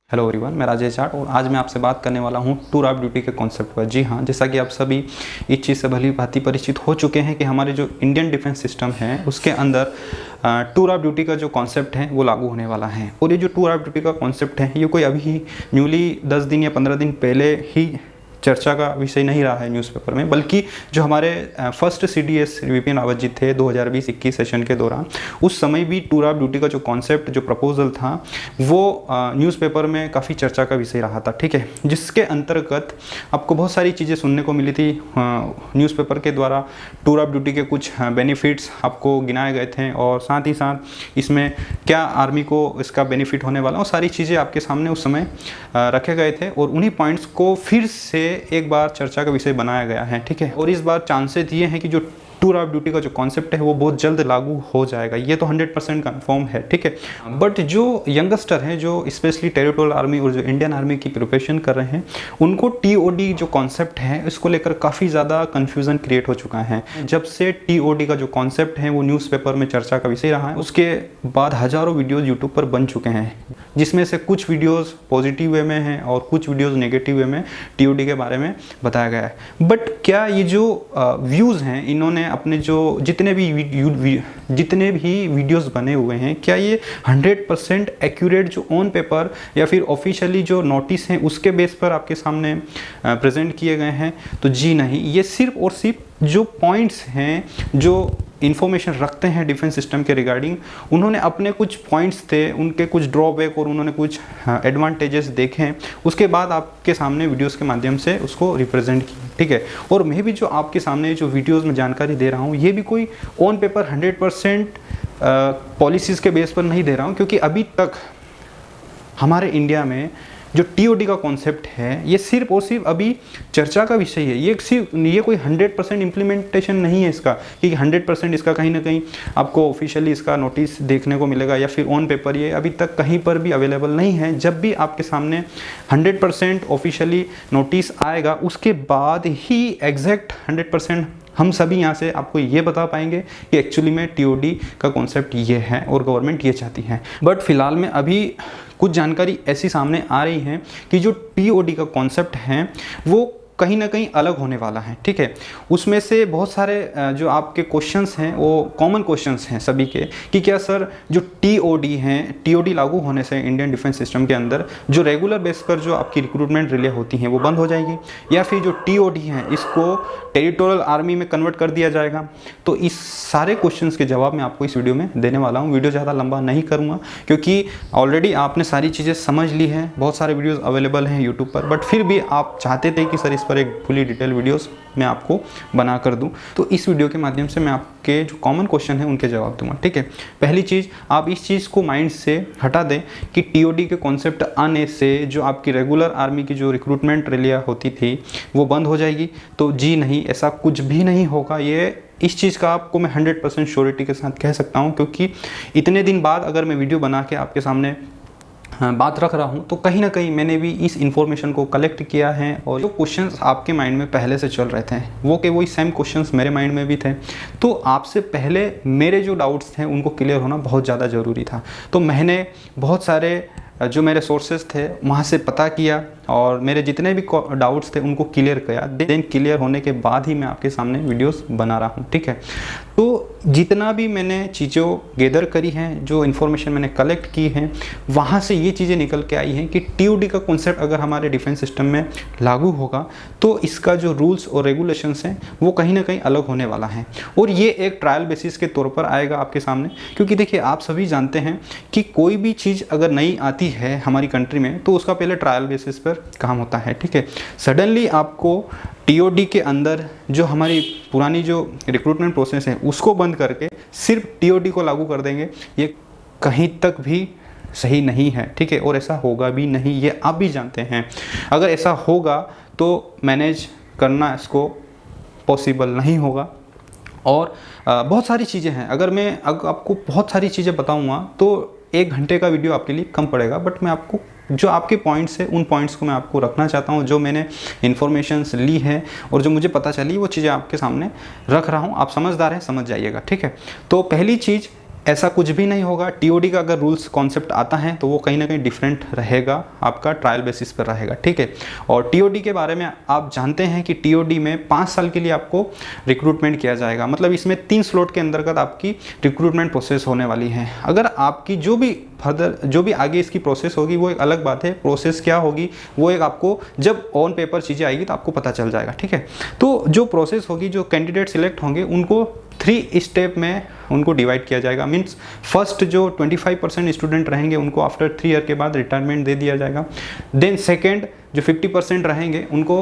Hello everyone, मैं राजेश जाट और आज मैं आपसे बात करने वाला हूं टूर ऑफ ड्यूटी के कॉन्सेप्ट पर। जी हाँ, जैसा कि आप सभी इस चीज़ से भली भांति परिचित हो चुके हैं कि हमारे जो इंडियन डिफेंस सिस्टम है उसके अंदर टूर ऑफ ड्यूटी का जो कॉन्सेप्ट है वो लागू होने वाला है। और ये जो टूर ऑफ ड्यूटी का कॉन्सेप्ट है ये कोई अभी न्यूली 10 दिन या 15 दिन पहले ही चर्चा का विषय नहीं रहा है न्यूज़पेपर में, बल्कि जो हमारे फर्स्ट CDS विपिन रावत जी थे 2020-21 सेशन के दौरान, उस समय भी टूर ऑफ ड्यूटी का जो कॉन्सेप्ट जो प्रपोजल था वो न्यूज़पेपर में काफ़ी चर्चा का विषय रहा था। ठीक है, जिसके अंतर्गत आपको बहुत सारी चीज़ें सुनने को मिली थी न्यूज़पेपर के द्वारा। टूर ऑफ ड्यूटी के कुछ बेनिफिट्स आपको गिनाए गए थे और साथ ही साथ इसमें क्या आर्मी को इसका बेनिफिट होने वाला, वो सारी चीज़ें आपके सामने उस समय रखे गए थे और उन्हीं पॉइंट्स को फिर से एक बार चर्चा का विषय बनाया गया है। ठीक है, और इस बार चांसेस ये हैं कि जो टूर ऑफ ड्यूटी का जो कॉन्सेप्ट है वो बहुत जल्द लागू हो जाएगा, ये तो 100% कंफर्म है। ठीक है, बट जो यंगस्टर हैं, जो स्पेशली टेरिटोरियल आर्मी और जो इंडियन आर्मी की प्रिपरेशन कर रहे हैं, उनको TOD जो कॉन्सेप्ट है इसको लेकर काफ़ी ज़्यादा कन्फ्यूज़न क्रिएट हो चुका है। जब से TOD का जो कॉन्सेप्ट है वो न्यूज़पेपर में चर्चा का विषय रहा है, उसके बाद हज़ारों वीडियोज़ यूट्यूब पर बन चुके हैं, जिसमें से कुछ वीडियोज़ पॉजिटिव वे में हैं और कुछ वीडियोज़ नेगेटिव वे में TOD के बारे में बताया गया है। बट क्या ये जो व्यूज़ हैं, इन्होंने अपने जो जितने भी वीडियोस बने हुए हैं, क्या ये 100% एक्यूरेट जो ऑन पेपर या फिर ऑफिशियली जो नोटिस हैं उसके बेस पर आपके सामने प्रेजेंट किए गए हैं? तो जी नहीं, ये सिर्फ और सिर्फ जो पॉइंट्स हैं, जो इन्फॉर्मेशन रखते हैं डिफेंस सिस्टम के रिगार्डिंग, उन्होंने अपने कुछ पॉइंट्स थे, उनके कुछ ड्रॉबैक और उन्होंने कुछ एडवांटेजेस देखे, उसके बाद आपके सामने वीडियोस के माध्यम से उसको रिप्रेजेंट किया। ठीक है, और मैं भी जो आपके सामने जो वीडियोस में जानकारी दे रहा हूँ ये भी कोई ऑन पेपर 100% पॉलिसीज़ के बेस पर नहीं दे रहा हूँ, क्योंकि अभी तक हमारे इंडिया में जो TOD का कॉन्सेप्ट है ये सिर्फ और सिर्फ अभी चर्चा का विषय है। ये कोई 100% इम्प्लीमेंटेशन नहीं है इसका, कि 100% इसका कहीं ना कहीं आपको ऑफिशियली इसका नोटिस देखने को मिलेगा या फिर ऑन पेपर ये अभी तक कहीं पर भी अवेलेबल नहीं है। जब भी आपके सामने 100% ऑफिशियली नोटिस आएगा उसके बाद ही एग्जैक्ट 100% हम सभी यहाँ से आपको ये बता पाएंगे कि एक्चुअली में TOD का कॉन्सेप्ट ये है और गवर्नमेंट ये चाहती है। बट फिलहाल में अभी कुछ जानकारी ऐसी सामने आ रही है कि जो TOD का कॉन्सेप्ट है वो कहीं ना कहीं अलग होने वाला है। ठीक है, उसमें से बहुत सारे जो आपके क्वेश्चंस हैं वो कॉमन क्वेश्चंस हैं सभी के, कि क्या सर जो TOD हैं, TOD लागू होने से इंडियन डिफेंस सिस्टम के अंदर जो रेगुलर बेस पर जो आपकी रिक्रूटमेंट रिले होती हैं वो बंद हो जाएगी, या फिर जो TOD हैं इसको टेरिटोरियल आर्मी में कन्वर्ट कर दिया जाएगा? तो इस सारे क्वेश्चंस के जवाब मैं आपको इस वीडियो में देने वाला हूँ। वीडियो ज़्यादा लंबा नहीं करूँगा क्योंकि ऑलरेडी आपने सारी चीज़ें समझ ली हैं, बहुत सारे वीडियोज़ अवेलेबल हैं यूट्यूब पर, बट फिर भी आप चाहते थे कि सर इस पर एक फुली डिटेल वीडियोस मैं आपको बना कर दूं, तो इस वीडियो के माध्यम से मैं आपके जो कॉमन क्वेश्चन है उनके जवाब दूंगा। ठीक है, पहली चीज़, आप इस चीज़ को माइंड से हटा दें कि TOD के कॉन्सेप्ट आने से जो आपकी रेगुलर आर्मी की जो रिक्रूटमेंट रैलियाँ होती थी वो बंद हो जाएगी। तो जी नहीं, ऐसा कुछ भी नहीं होगा। ये इस चीज़ का आपको मैं 100% श्योरिटी के साथ कह सकता हूँ, क्योंकि इतने दिन बाद अगर मैं वीडियो बना के आपके सामने बात रख रहा हूँ तो कहीं ना कहीं मैंने भी इस इन्फॉर्मेशन को कलेक्ट किया है, और जो क्वेश्चंस आपके माइंड में पहले से चल रहे थे वो के वही सेम क्वेश्चंस मेरे माइंड में भी थे। तो आपसे पहले मेरे जो डाउट्स थे उनको क्लियर होना बहुत ज़्यादा ज़रूरी था। तो मैंने बहुत सारे जो मेरे सोर्सेज थे वहाँ से पता किया और मेरे जितने भी डाउट्स थे उनको क्लियर किया। देन क्लियर होने के बाद ही मैं आपके सामने वीडियोस बना रहा हूँ। ठीक है, तो जितना भी मैंने चीज़ों गैदर करी हैं, जो इन्फॉर्मेशन मैंने कलेक्ट की हैं, वहाँ से ये चीज़ें निकल के आई हैं कि TOD का कॉन्सेप्ट अगर हमारे डिफेंस सिस्टम में लागू होगा तो इसका जो रूल्स और रेगुलेशंस हैं वो कहीं ना कहीं अलग होने वाला है, और ये एक ट्रायल बेसिस के तौर पर आएगा आपके सामने। क्योंकि देखिए, आप सभी जानते हैं कि कोई भी चीज़ अगर नई आती है हमारी कंट्री में तो उसका पहले ट्रायल बेसिस पर काम होता है। ठीक है, सडनली आपको TOD के अंदर जो हमारी पुरानी जो रिक्रूटमेंट प्रोसेस है उसको बंद करके सिर्फ TOD को लागू कर देंगे, ये कहीं तक भी सही नहीं है। ठीक है, और ऐसा होगा भी नहीं, ये आप भी जानते हैं। अगर ऐसा होगा तो मैनेज करना इसको पॉसिबल नहीं होगा। और बहुत सारी चीज़ें हैं, अगर मैं आपको बहुत सारी चीज़ें बताऊँगा तो 1 घंटे का वीडियो आपके लिए कम पड़ेगा। बट मैं आपको जो आपके पॉइंट्स हैं उन पॉइंट्स को मैं आपको रखना चाहता हूँ, जो मैंने इन्फॉर्मेशंस ली है और जो मुझे पता चली वो चीज़ें आपके सामने रख रहा हूँ। आप समझदार हैं, समझ जाइएगा। ठीक है, तो पहली चीज़ ऐसा कुछ भी नहीं होगा। टीओडी का अगर रूल्स कॉन्सेप्ट आता है तो वो कहीं ना कहीं डिफरेंट रहेगा, आपका ट्रायल बेसिस पर रहेगा, ठीक है। और टीओडी के बारे में आप जानते हैं कि टीओडी में 5 साल के लिए आपको रिक्रूटमेंट किया जाएगा, मतलब इसमें 3 स्लॉट के अंतर्गत आपकी रिक्रूटमेंट प्रोसेस होने वाली है। अगर आपकी जो भी आगे इसकी प्रोसेस होगी वो एक अलग बात है, प्रोसेस क्या होगी वो एक आपको जब ऑन पेपर चीज़ें आएगी तो आपको पता चल जाएगा, ठीक है। तो जो प्रोसेस होगी, जो कैंडिडेट सिलेक्ट होंगे उनको 3 स्टेप में उनको डिवाइड किया जाएगा। मीन्स फर्स्ट जो 25% स्टूडेंट रहेंगे उनको आफ्टर 3 ईयर के बाद रिटायरमेंट दे दिया जाएगा। देन सेकेंड जो 50% रहेंगे उनको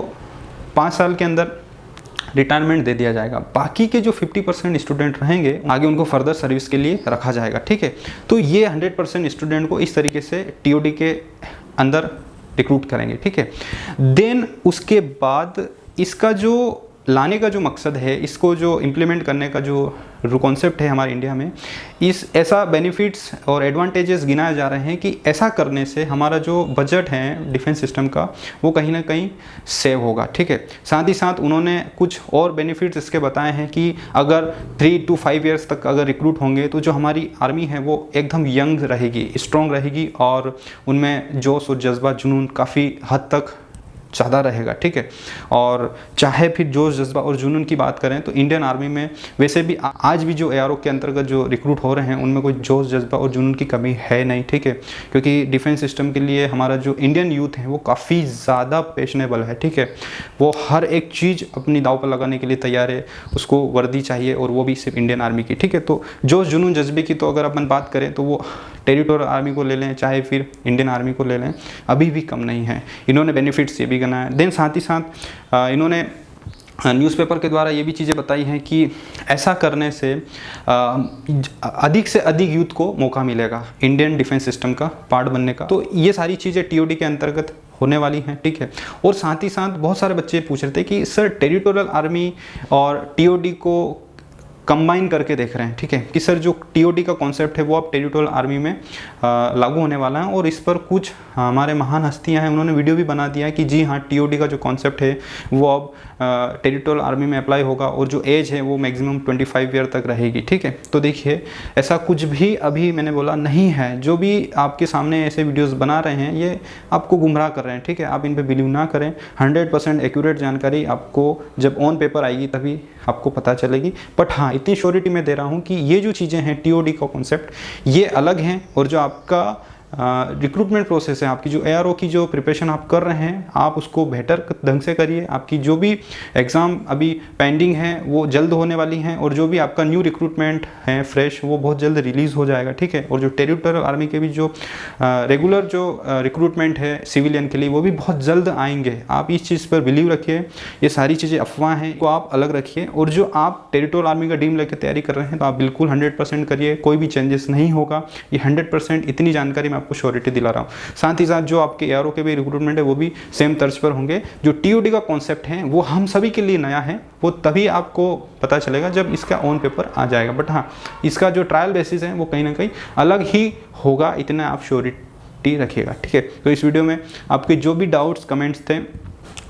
5 साल के अंदर रिटायरमेंट दे दिया जाएगा। बाकी के जो 50% स्टूडेंट रहेंगे आगे उनको फर्दर सर्विस के लिए रखा जाएगा, ठीक है। तो ये 100% स्टूडेंट को इस तरीके से टीओडी के अंदर रिक्रूट करेंगे, ठीक है। देन उसके बाद इसका जो लाने का जो मकसद है, इसको जो इम्प्लीमेंट करने का जो कॉन्सेप्ट है हमारे इंडिया में, ऐसा बेनिफिट्स और एडवांटेजेस गिनाए जा रहे हैं कि ऐसा करने से हमारा जो बजट है डिफेंस सिस्टम का वो कहीं ना कहीं सेव होगा, ठीक है। साथ ही साथ उन्होंने कुछ और बेनिफिट्स इसके बताए हैं कि अगर 3 to 5 ईयर्स तक अगर रिक्रूट होंगे तो जो हमारी आर्मी है वो एकदम यंग रहेगी, स्ट्रॉन्ग रहेगी और उनमें जोश और जज्बा जुनून काफ़ी हद तक ज़्यादा रहेगा, ठीक है। और चाहे फिर जोश जज्बा और जुनून की बात करें तो इंडियन आर्मी में वैसे भी आज भी जो एआरओ के अंतर्गत जो रिक्रूट हो रहे हैं उनमें कोई जोश जज्बा और जुनून की कमी है नहीं, ठीक है। क्योंकि डिफेंस सिस्टम के लिए हमारा जो इंडियन यूथ है वो काफ़ी ज़्यादा पैशनेबल है, ठीक है। वो हर एक चीज़ अपनी दांव पर लगाने के लिए तैयार है, उसको वर्दी चाहिए और वो भी सिर्फ इंडियन आर्मी की, ठीक है। तो जोश जुनून जज्बे की तो अगर अपन बात करें तो वो टेरिटोरियल आर्मी को ले लें चाहे फिर इंडियन आर्मी को ले लें, अभी भी कम नहीं है। इन्होंने बेनिफिट्स ये भी गिनाया। देन साथ ही साथ इन्होंने न्यूज़पेपर के द्वारा ये भी चीज़ें बताई हैं कि ऐसा करने से अधिक से अधिक यूथ को मौका मिलेगा इंडियन डिफेंस सिस्टम का पार्ट बनने का। तो ये सारी चीज़ें टीओडी के अंतर्गत होने वाली हैं, ठीक है। और साथ ही साथ बहुत सारे बच्चे पूछ रहे थे कि सर टेरिटोरियल आर्मी और टीओडी को कंबाइन करके देख रहे हैं, ठीक है, कि सर जो टीओडी का कॉन्सेप्ट है वो अब टेरिटोरियल आर्मी में लागू होने वाला है। और इस पर कुछ हमारे महान हस्तियां हैं, उन्होंने वीडियो भी बना दिया है कि जी हाँ, टीओडी का जो कॉन्सेप्ट है वो अब टेरिटोरियल आर्मी में अप्लाई होगा और जो एज है वो मैक्सिमम 25 ईयर तक रहेगी, ठीक है। तो देखिए ऐसा कुछ भी अभी मैंने बोला नहीं है। जो भी आपके सामने ऐसे वीडियोस बना रहे हैं ये आपको गुमराह कर रहे हैं, ठीक है। आप इन पे बिलीव ना करें। 100% एक्यूरेट जानकारी आपको जब ऑन पेपर आएगी तभी आपको पता चलेगी। बट हाँ, इतनी श्योरिटी मैं दे रहा हूँ कि ये जो चीज़ें हैं टीओडी का कॉन्सेप्ट ये अलग हैं और जो आपका रिक्रूटमेंट प्रोसेस है, आपकी जो एआरओ की जो प्रिपरेशन आप कर रहे हैं आप उसको बेहतर ढंग से करिए। आपकी जो भी एग्ज़ाम अभी पेंडिंग है वो जल्द होने वाली हैं और जो भी आपका न्यू रिक्रूटमेंट है फ्रेश वो बहुत जल्द रिलीज़ हो जाएगा, ठीक है। और जो टेरिटोरियल आर्मी के भी जो रेगुलर जो रिक्रूटमेंट है सिविलियन के लिए वो भी बहुत जल्द आएंगे। आप इस चीज़ पर बिलीव रखिए। ये सारी चीज़ें अफवाह हैं, को आप अलग रखिए। और जो आप टेरिटोरियल आर्मी का ड्रीम लेकर तैयारी कर रहे हैं तो आप बिल्कुल 100% करिए, कोई भी चेंजेस नहीं होगा। ये 100% इतनी जानकारी आपको श्योरिटी दिला रहा हूँ। साथ ही साथ जो आपके एआरओ के भी रिक्रूटमेंट है वो भी सेम तर्ज पर होंगे। जो टीओडी का कॉन्सेप्ट है वो हम सभी के लिए नया है, वो तभी आपको पता चलेगा जब इसका ऑन पेपर आ जाएगा। बट हाँ, इसका जो ट्रायल बेसिस है वो कहीं ना कहीं अलग ही होगा, इतना आप श्योरिटी रखिएगा, ठीक है। तो इस वीडियो में आपके जो भी डाउट्स कमेंट्स थे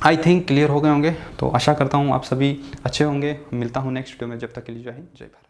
आई थिंक क्लियर हो गए होंगे। तो आशा करता हूँ आप सभी अच्छे होंगे। मिलता हूँ नेक्स्ट वीडियो में, जब तक के लिए जय हिंद जय भारत।